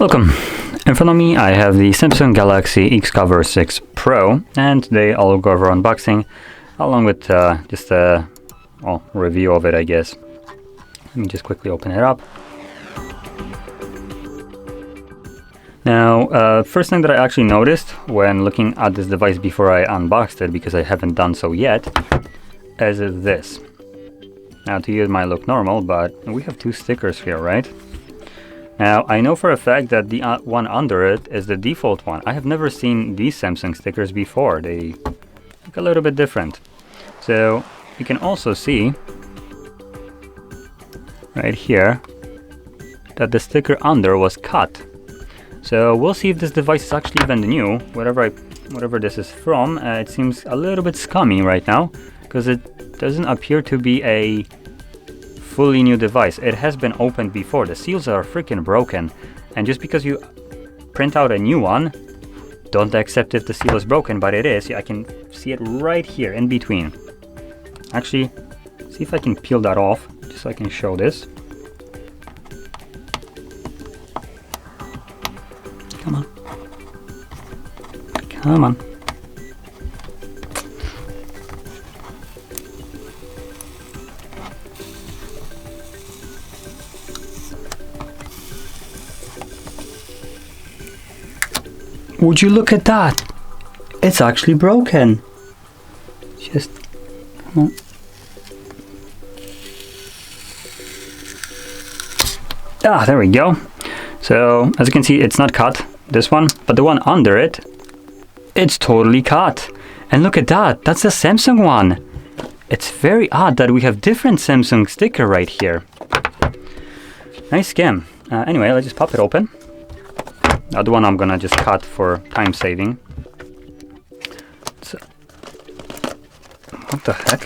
Welcome! In front of me I have the Samsung Galaxy XCover 6 Pro, and today I'll go over unboxing along with just a review of it, I guess. Let me just quickly open it up. Now, first thing that I actually noticed when looking at this device before I unboxed it, because I haven't done so yet, is this. Now, to you it might look normal, but we have two stickers here, right? Now, I know for a fact that the one under it is the default one. I have never seen these Samsung stickers before. They look a little bit different. So, you can also see right here that the sticker under was cut. So, we'll see if this device is actually even new. Whatever this is from, it seems a little bit scummy right now, because it doesn't appear to be a fully new device. It has been opened before. The seals are freaking broken, and just because you print out a new one, don't accept if the seal is broken, but it is. I can see it right here in between. Actually, see if I can peel that off just so I can show this. Come on. Come on. Would you look at that? It's actually broken. Just come on. Ah, there we go. So as you can see, it's not cut, this one, but the one under it, it's totally cut. And look at that, that's a Samsung one. It's very odd that we have different Samsung sticker right here. Nice scam. Anyway, let's just pop it open. The other one I'm gonna just cut for time saving. So, what the heck?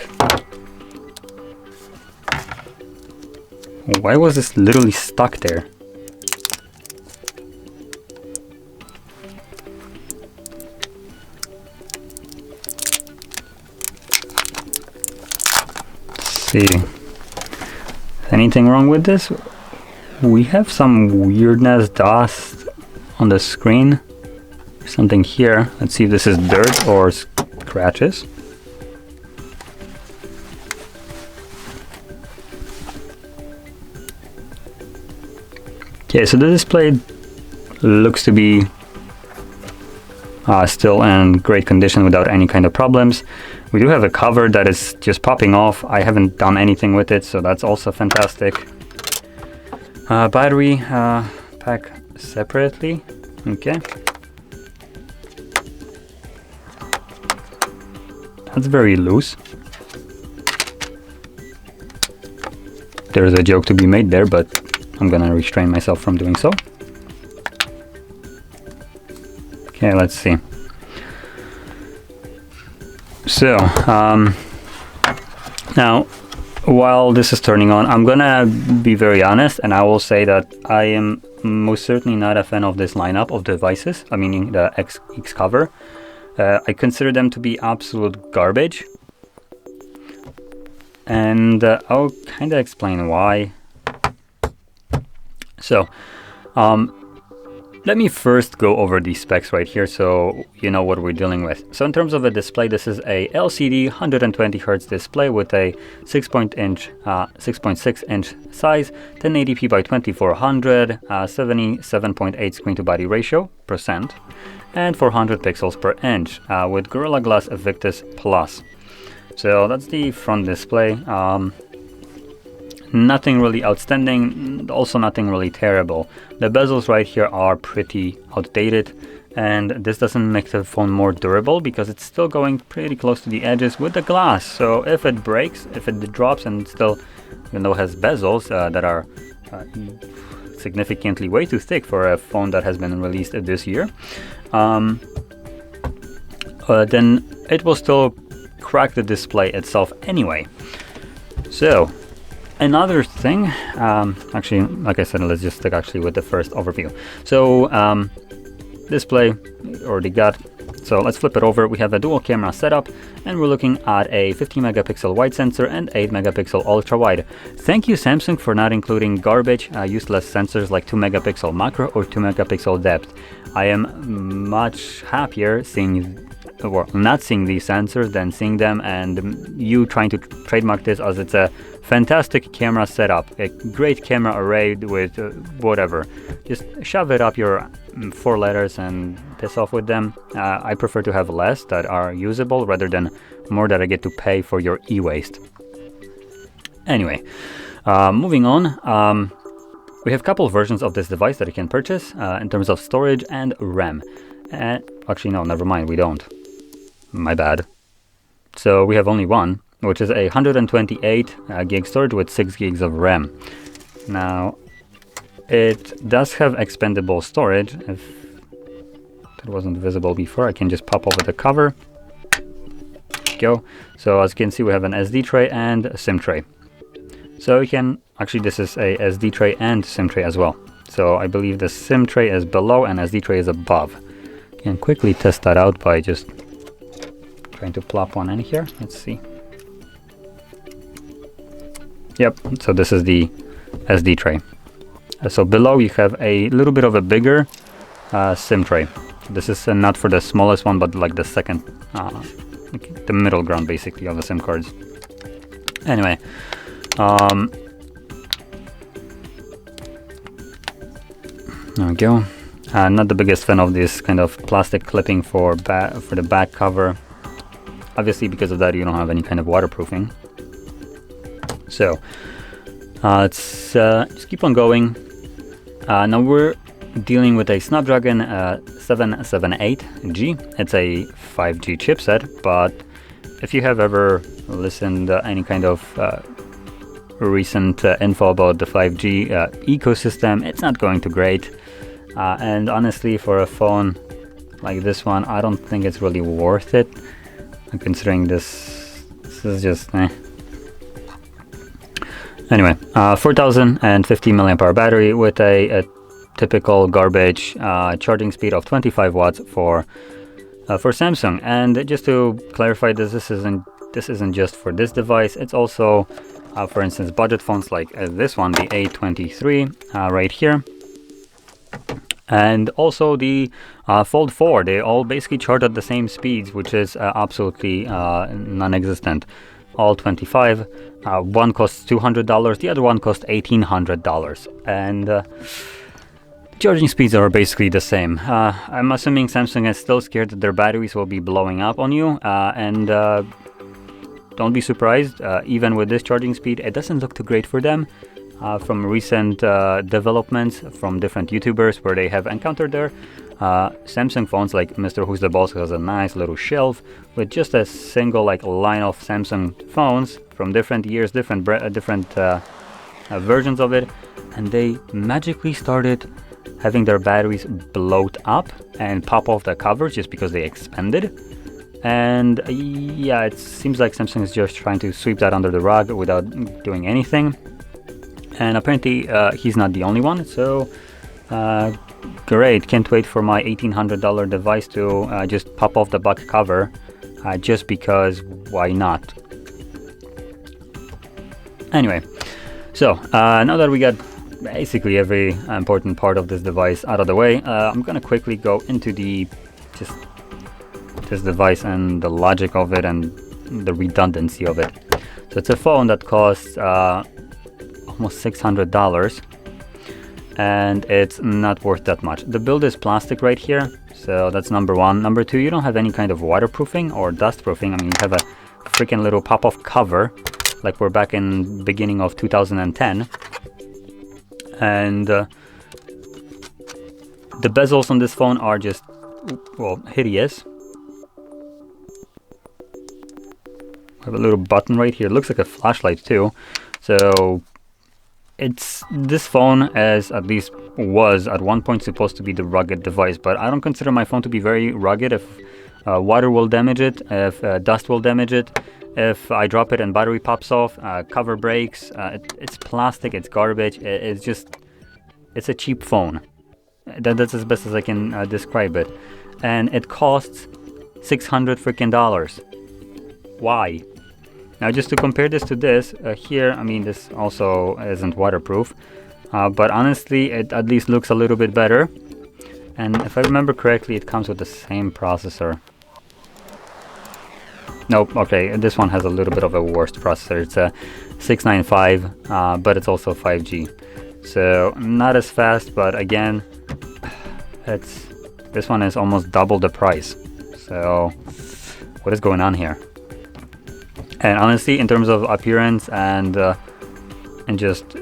Why was this literally stuck there? Let's see. Is anything wrong with this? We have some weirdness, dust on the screen, something here. Let's see if this is dirt or scratches. Okay, so the display looks to be still in great condition without any kind of problems. We do have a cover that is just popping off. I haven't done anything with it, so that's also fantastic. Battery pack separately. Okay, that's very loose. There's a joke to be made there, but I'm gonna restrain myself from doing so. Okay, let's see. So now while this is turning on, I'm gonna be very honest, and I will say that I am most certainly not a fan of this lineup of devices. I mean the XCover. I consider them to be absolute garbage, and I'll kind of explain why. So let me first go over the specs right here so you know what we're dealing with. So in terms of a display, this is a LCD 120 Hz display with a 6.6 inch size, 1080p by 2400, 77.8 screen to body ratio %, and 400 pixels per inch with Gorilla Glass Victus Plus. So that's the front display. Nothing really outstanding, also nothing really terrible. The bezels right here are pretty outdated, and this doesn't make the phone more durable because it's still going pretty close to the edges with the glass. So if it breaks, if it drops, and still, even though it has bezels that are significantly way too thick for a phone that has been released this year, then it will still crack the display itself anyway. So another thing, actually, like I said, let's just stick actually with the first overview. So display already got So let's flip it over. We have a dual camera setup, and we're looking at a 50 megapixel wide sensor and 8 megapixel ultra wide. Thank you, Samsung, for not including garbage, useless sensors like 2 megapixel macro or 2 megapixel depth. I am much happier seeing, or not seeing these sensors than seeing them, and you trying to trademark this as it's a fantastic camera setup, a great camera array with whatever. Just shove it up your 4 letters and piss off with them. I prefer to have less that are usable rather than more that I get to pay for your e-waste. Anyway, moving on. We have a couple of versions of this device that you can purchase in terms of storage and RAM. Actually, no, never mind, we don't. My bad. So we have only one, which is a 128 gig storage with 6 gigs of RAM. Now, it does have expandable storage. If that wasn't visible before, I can just pop over the cover. Go. So as you can see, we have an SD tray and a SIM tray. So you can, actually this is a SD tray and SIM tray as well. So I believe the SIM tray is below and SD tray is above. You can quickly test that out by just trying to plop one in here. Let's see. Yep, so this is the SD tray. So below you have a little bit of a bigger SIM tray. This is not for the smallest one, but like the second, the middle ground basically of the SIM cards. Anyway, there we go. Not the biggest fan of this kind of plastic clipping for the back cover. Obviously, because of that, you don't have any kind of waterproofing. So let's just keep on going. Now we're dealing with a Snapdragon 778G. It's a 5G chipset, but if you have ever listened to any kind of recent info about the 5G ecosystem, it's not going too great. And honestly, for a phone like this one, I don't think it's really worth it. Considering this is just Anyway, 4050 milliamp hour battery with a typical garbage charging speed of 25 watts for Samsung. And just to clarify this isn't just for this device. It's also for instance budget phones like this one, the A23 right here, and also the Fold 4. They all basically charge at the same speeds, which is absolutely non-existent. All 25. One costs $200, the other one costs $1,800, and charging speeds are basically the same. I'm assuming Samsung is still scared that their batteries will be blowing up on you, and don't be surprised. Even with this charging speed, it doesn't look too great for them. From recent developments from different YouTubers where they have encountered their Samsung phones, like Mr. Who's the Boss has a nice little shelf with just a single line of Samsung phones from different years, different versions of it, and they magically started having their batteries bloat up and pop off the covers just because they expanded. And yeah, it seems like Samsung is just trying to sweep that under the rug without doing anything. And apparently he's not the only one, so great. Can't wait for my $1,800 device to just pop off the back cover, just because why not? Anyway, so now that we got basically every important part of this device out of the way, I'm gonna quickly go into this device and the logic of it and the redundancy of it. So it's a phone that costs almost $600, and it's not worth that much. The build is plastic right here, so that's number one. Number two, you don't have any kind of waterproofing or dust proofing. I mean, you have a freaking little pop-off cover, like we're back in beginning of 2010. And the bezels on this phone are just, well, hideous. I have a little button right here. It looks like a flashlight too. So this phone was at one point supposed to be the rugged device, but I don't consider my phone to be very rugged. If water will damage it, if dust will damage it, if I drop it and battery pops off, cover breaks, it's plastic, it's garbage, it's a cheap phone. That's as best as I can describe it. And it costs $600 freaking dollars. Why? Now, just to compare this to this, here, I mean, this also isn't waterproof, but honestly, it at least looks a little bit better. And if I remember correctly, it comes with the same processor. Nope, okay, this one has a little bit of a worse processor. It's a 695, but it's also 5G. So not as fast, but again, this one is almost double the price. So what is going on here? And honestly, in terms of appearance and just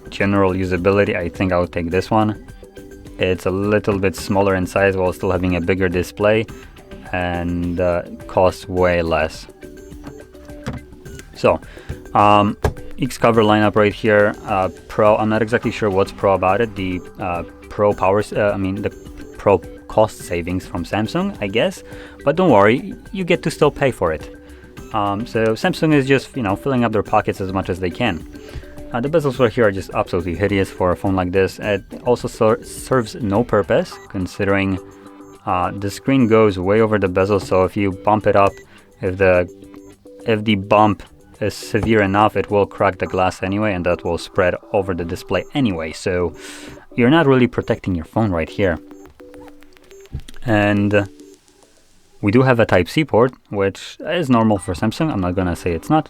general usability, I think I would take this one. It's a little bit smaller in size while still having a bigger display, and costs way less. So XCover lineup right here. Pro, I'm not exactly sure what's pro about it. The pro the pro cost savings from Samsung, I guess, but don't worry, you get to still pay for it. So Samsung is just, filling up their pockets as much as they can. The bezels right here are just absolutely hideous for a phone like this. It also serves no purpose, considering the screen goes way over the bezel, so if you bump it up, if the bump is severe enough, it will crack the glass anyway, and that will spread over the display anyway, so you're not really protecting your phone right here. And we do have a Type-C port, which is normal for Samsung. I'm not gonna say it's not.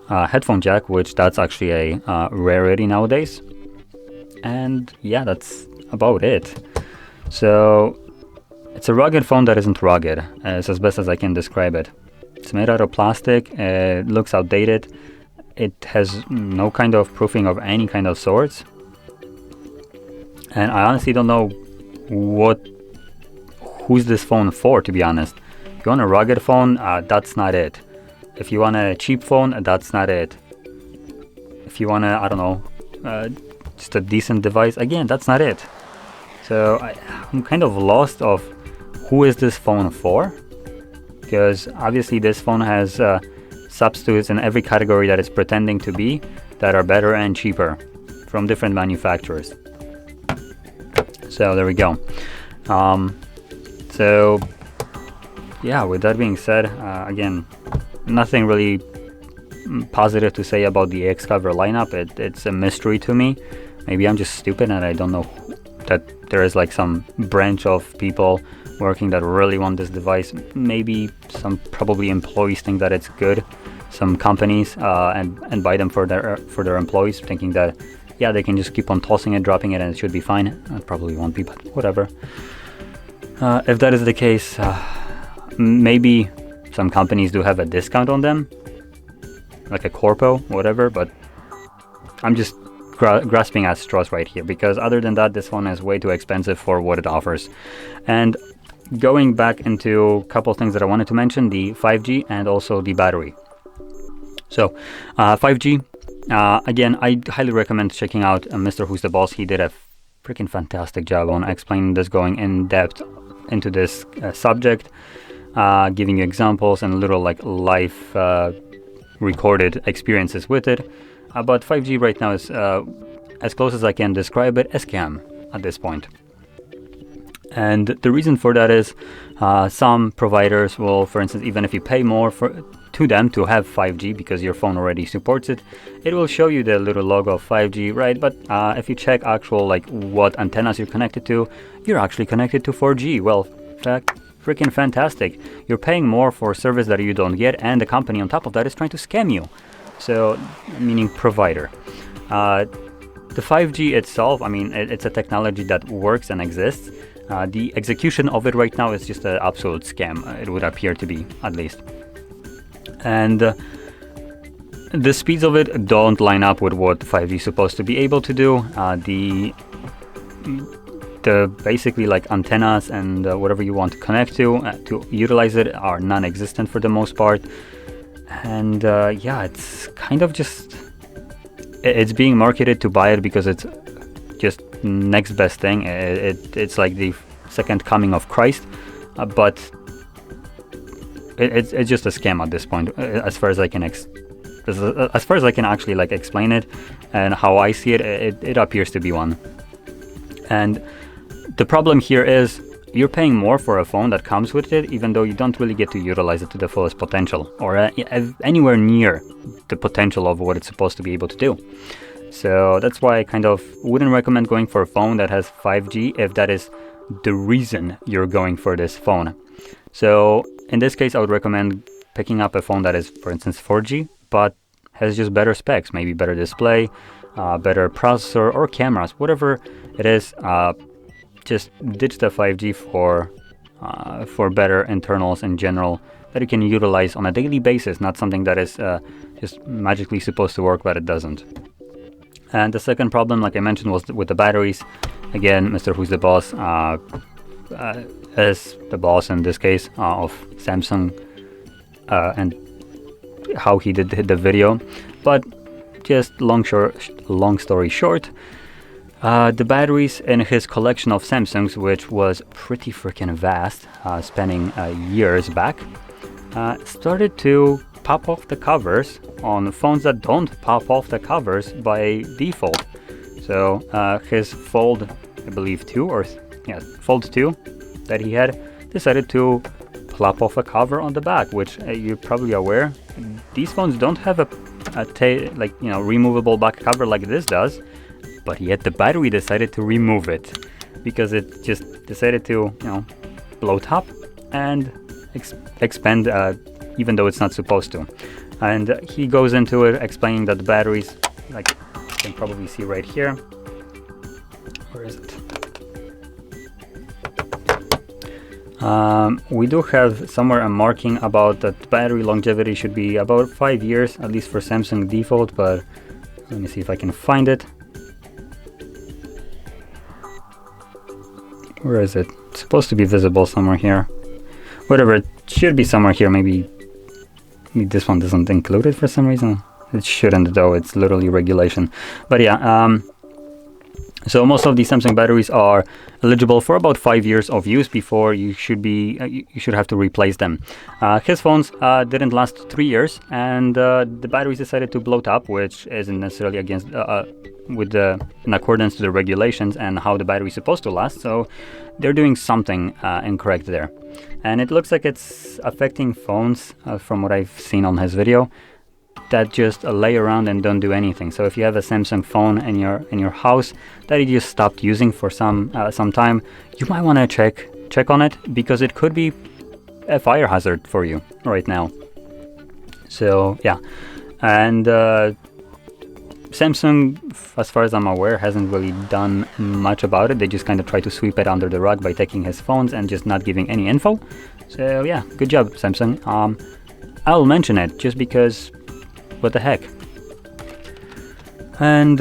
Headphone jack, which that's actually a rarity nowadays. And yeah, that's about it. So it's a rugged phone that isn't rugged. It's as best as I can describe it. It's made out of plastic. It looks outdated. It has no kind of proofing of any kind of sorts. And I honestly don't know who's this phone for, to be honest. If you want a rugged phone, that's not it. If you want a cheap phone, that's not it. If you want just a decent device, again, that's not it. So I'm kind of lost of who is this phone for, because obviously this phone has substitutes in every category that it's pretending to be that are better and cheaper from different manufacturers. So there we go. So yeah, with that being said, again, nothing really positive to say about the XCover lineup. It's a mystery to me. Maybe I'm just stupid and I don't know that there is like some branch of people working that really want this device. Maybe some probably employees think that it's good. Some companies and buy them for their employees, thinking that yeah, they can just keep on tossing it, dropping it, and it should be fine. It probably won't be, but whatever. If that is the case, maybe some companies do have a discount on them, like a corpo, whatever, but I'm just grasping at straws right here, because other than that, this one is way too expensive for what it offers. And going back into a couple of things that I wanted to mention, the 5G and also the battery. So 5G, again, I highly recommend checking out Mr. Who's the Boss. He did a freaking fantastic job on explaining this, going in depth into this subject, giving you examples and little like live recorded experiences with it. But 5G right now is, as close as I can describe it, a scam at this point. And the reason for that is some providers will, for instance, even if you pay more to them to have 5G because your phone already supports it, it will show you the little logo of 5G, right? But if you check actual like what antennas you're connected to, you're actually connected to 4G. Well, freaking fantastic. You're paying more for a service that you don't get, and the company on top of that is trying to scam you. So, meaning provider. The 5G itself, I mean, it's a technology that works and exists. The execution of it right now is just an absolute scam. It would appear to be, at least. And the speeds of it don't line up with what 5G is supposed to be able to do. The basically like antennas and whatever you want to connect to utilize it are non-existent for the most part. And yeah, it's kind of just, it's being marketed to buy it because it's just next best thing. It's like the second coming of Christ, but it's just a scam at this point, as far as I can as far as I can actually like explain it, and how I see it, it appears to be one. And the problem here is you're paying more for a phone that comes with it, even though you don't really get to utilize it to the fullest potential, or anywhere near the potential of what it's supposed to be able to do. So that's why I kind of wouldn't recommend going for a phone that has 5G if that is the reason you're going for this phone. So in this case, I would recommend picking up a phone that is, for instance, 4G, but has just better specs, maybe better display, better processor or cameras, whatever it is. Just ditch the 5G for better internals in general that you can utilize on a daily basis, not something that is just magically supposed to work, but it doesn't. And the second problem, like I mentioned, was with the batteries. Again, Mr. Who's the Boss is the boss in this case of Samsung and how he did the video. But just long story short, the batteries in his collection of Samsungs, which was pretty freaking vast, spanning years back, started to pop off the covers on phones that don't pop off the covers by default. So his Fold, I believe 2 or Fold 2 that he had decided to plop off a cover on the back, which you're probably aware, these phones don't have a removable back cover like this does, but yet the battery decided to remove it because it just decided to bloat up and expand even though it's not supposed to. And he goes into it explaining that the batteries, like you can probably see right here, where is it? We do have somewhere a marking about that battery longevity should be about 5 years, at least for Samsung default, but let me see if I can find it. Where is it? It's supposed to be visible somewhere here. Whatever, it should be somewhere here. Maybe this one doesn't include it for some reason. It shouldn't though, it's literally regulation. But yeah, so most of these Samsung batteries are eligible for about 5 years of use before you should have to replace them. His phones didn't last 3 years, and the batteries decided to bloat up, which isn't necessarily against in accordance to the regulations and how the battery is supposed to last. So they're doing something incorrect there, and it looks like it's affecting phones from what I've seen on his video that just lay around and don't do anything. So if you have a Samsung phone in your house that you just stopped using for some time, you might want to check on it, because it could be a fire hazard for you right now. So yeah, and Samsung, as far as I'm aware, hasn't really done much about it. They just kind of try to sweep it under the rug by taking his phones and just not giving any info. So yeah, good job, Samsung. I'll mention it just because, what the heck. And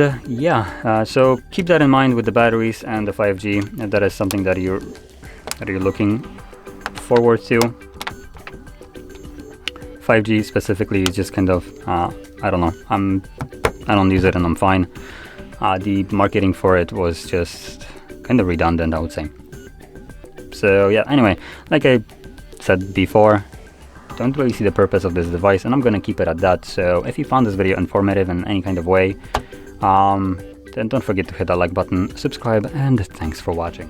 so keep that in mind with the batteries and the 5G. That is something that you're looking forward to. 5G specifically is just kind of I don't know. I don't use it and I'm fine. The marketing for it was just kind of redundant, I would say. So yeah, anyway, like I said before, don't really see the purpose of this device, and I'm gonna keep it at that. So if you found this video informative in any kind of way, then don't forget to hit that like button, subscribe, and thanks for watching.